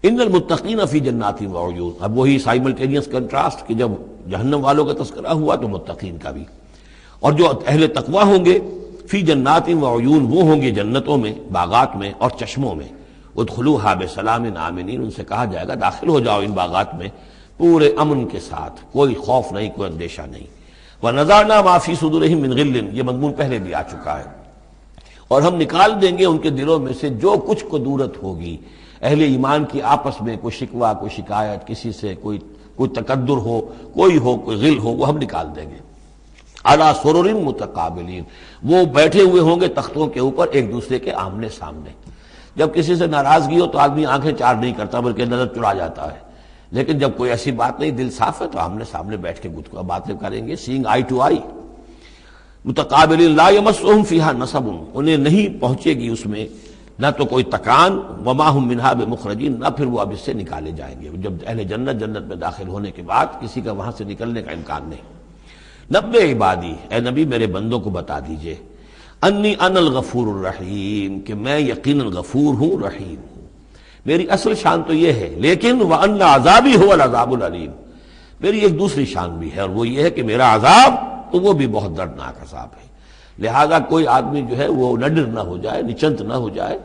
ان المتقین فی جنات وعیون، اب وہی سائملٹینیس کنٹراسٹ کہ جب جہنم والوں کا تذکرہ ہوا تو متقین کا بھی، اور جو اہل تقوی ہوں گے فی جنات وعیون، وہ ہوں گے جنتوں میں، باغات میں اور چشموں میں، ادخلوها بسلام آمنین، ان سے کہا جائے گا داخل ہو جاؤ ان باغات میں پورے امن کے ساتھ، کوئی خوف نہیں، کوئی اندیشہ نہیں۔ وَنَزَعْنَا مَا فِي صُدُورِهِم مِّن غِلٍّ، یہ مضمون پہلے بھی آ چکا ہے، اور ہم نکال دیں گے ان کے دلوں میں سے جو کچھ قدورت ہوگی، اہل ایمان کی آپس میں کوئی شکوہ، کوئی شکایت، کسی سے کوئی تکدر ہو، کوئی غل ہو، وہ ہم نکال دیں گے۔ عَلَىٰ سُرُرٍ مُتَقَابِلِينَ، وہ بیٹھے ہوئے ہوں گے تختوں کے اوپر ایک دوسرے کے آمنے سامنے۔ جب کسی سے ناراضگی ہو تو آدمی آنکھیں چار نہیں کرتا بلکہ نظر چڑا جاتا ہے، لیکن جب کوئی ایسی بات نہیں، دل صاف ہے، تو آمنے سامنے بیٹھ کے باتیں کریں گے، سینگ آئی ٹو آئی۔ متقابلین لا یمسہم فیہا نصب، انہیں نہیں پہنچے گی اس میں نہ تو کوئی تکان، وما ہم منہا بمخرجین، نہ پھر وہ اب اس سے نکالے جائیں گے۔ جب اہل جنت میں داخل ہونے کے بعد کسی کا وہاں سے نکلنے کا امکان نہیں۔ نبئ عبادی، اے نبی میرے بندوں کو بتا دیجئے، انی انا الغفور الرحیم، کہ میں یقیناً غفور ہوں، رحیم ہوں۔ میری اصل شان تو یہ ہے، لیکن وان عذابی هو العذاب العلیم، میری ایک دوسری شان بھی ہے، اور وہ یہ ہے کہ میرا عذاب تو وہ بھی بہت دردناک عذاب ہے۔ لہذا کوئی آدمی جو ہے وہ نڈر نہ ہو جائے، نچنت نہ ہو جائے،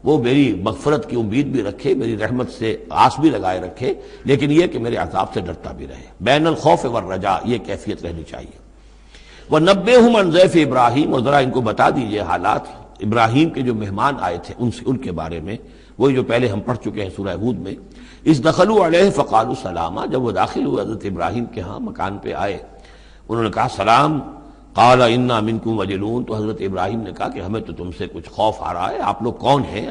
وہ میری مغفرت کی امید بھی رکھے، میری رحمت سے آس بھی لگائے رکھے، لیکن یہ کہ میرے عذاب سے ڈرتا بھی رہے۔ بین الخوف والرجاء، یہ کیفیت رہنی چاہیے۔ وَنَبِّئْهُمْ عَنْ ضَيْفِ ابراہیم، اور ذرا ان کو بتا دیجئے حالات ابراہیم کے جو مہمان آئے تھے ان کے بارے میں، وہی جو پہلے ہم پڑھ چکے ہیں سورہ ہود میں۔ اِذْ دَخَلُوا عَلَيْهِ فَقَالُوا سَلَامًا، جب وہ داخل ہوئے حضرت ابراہیم کے ہاں مکان پہ آئے، انہوں نے کہا سلام۔ قَالَ إِنَّا مِنْكُمْ وَجِلُونَ، تو حضرت ابراہیم نے کہا کہ ہمیں تو تم سے کچھ خوف آ رہا ہے، آپ لوگ کون ہیں،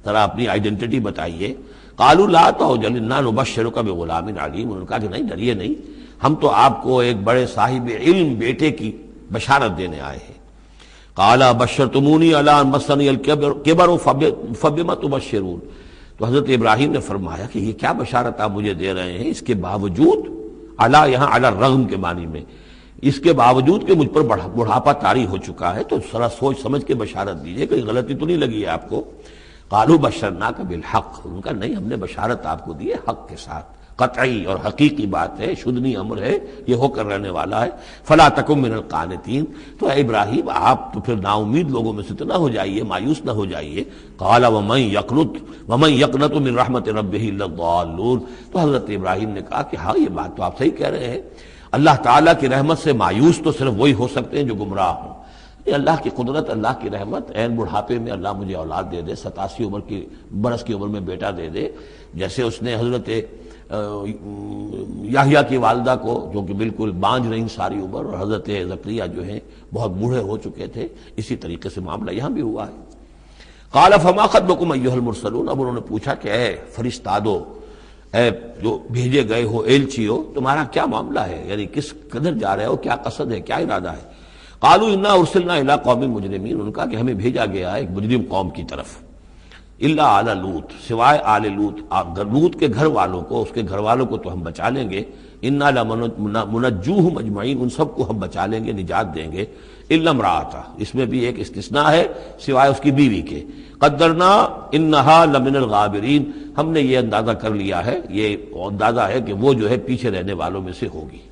ذرا اپنی آئیڈینٹی بتائیے۔ قَالُوا لَا تَوْجَلْ إِنَّا نُبَشِّرُكَ بِغُلَامٍ عَلِيمٍ، انہوں نے کہا کہ نہیں ڈریے نہیں، ہم تو آپ کو ایک بڑے صاحب علم بیٹے کی بشارت دینے آئے ہیں۔ قَالَ بَشَّرْتُمُونِي عَلَىٰ أَن مَّسَّنِيَ الْكِبَرُ فَبِمَ تُبَشِّرُونَ، تو حضرت ابراہیم نے فرمایا کہ یہ کیا بشارت آپ مجھے دے رہے ہیں، اس کے باوجود، علی یہاں علی الرغم کے معنی میں، اس کے باوجود کہ مجھ پر بڑھاپا طاری ہو چکا ہے، تو ذرا سوچ سمجھ کے بشارت دیجیے، کوئی غلطی تو نہیں لگی ہے آپ کو۔ قالوا بشرناک بالحق، ان کا نہیں، ہم نے بشارت آپ کو دی ہے حق کے ساتھ، قطعی اور حقیقی بات ہے، شدنی امر ہے، یہ ہو کر رہنے والا ہے۔ فلا تکن من القانتین، تو اے ابراہیم آپ تو پھر نا امید لوگوں میں سے تو نہ ہو جائیے، مایوس نہ ہو جائیے۔ قال ومن یقنط من رحمت ربہ الا الضالون، تو حضرت ابراہیم نے کہا کہ ہاں یہ بات تو آپ صحیح کہہ رہے ہیں، اللہ تعالیٰ کی رحمت سے مایوس تو صرف وہی ہو سکتے ہیں جو گمراہ ہوں۔ یہ اللہ کی قدرت، اللہ کی رحمت، عین بڑھاپے میں اللہ مجھے اولاد دے دے، 87 برس کی عمر میں بیٹا دے دے، جیسے اس نے حضرت یحییٰ کی والدہ کو، جو کہ بالکل بانجھ رہی ساری عمر، اور حضرت زکریا جو ہیں بہت بوڑھے ہو چکے تھے، اسی طریقے سے معاملہ یہاں بھی ہوا ہے۔ قال فما خطبکم ایھا المرسلون، اب انہوں نے پوچھا کہ اے فرشتادو، اے جو بھیجے گئے ہو، ایلچی ہو، تمہارا کیا معاملہ ہے، یعنی کس قدر جا رہے ہو، کیا قصد ہے، کیا ارادہ ہے۔ قالوا انا ارسلنا الی قوم مجرمین، انہوں نے کہا کہ ہمیں بھیجا گیا ہے ایک مجرم قوم کی طرف، الا آل لوط، سوائے آل لوط، لوط کے گھر والوں کو، اس کے گھر والوں کو تو ہم بچا لیں گے، انا لمنجوہم اجمعین، ان سب کو ہم بچا لیں گے، نجات دیں گے، الا امرأتہ، اس میں بھی ایک استثناء ہے، سوائے اس کی بیوی کے، قدرنا انہا لمن الغابرین، ہم نے یہ اندازہ کر لیا ہے، یہ اندازہ ہے کہ وہ جو ہے پیچھے رہنے والوں میں سے ہوگی۔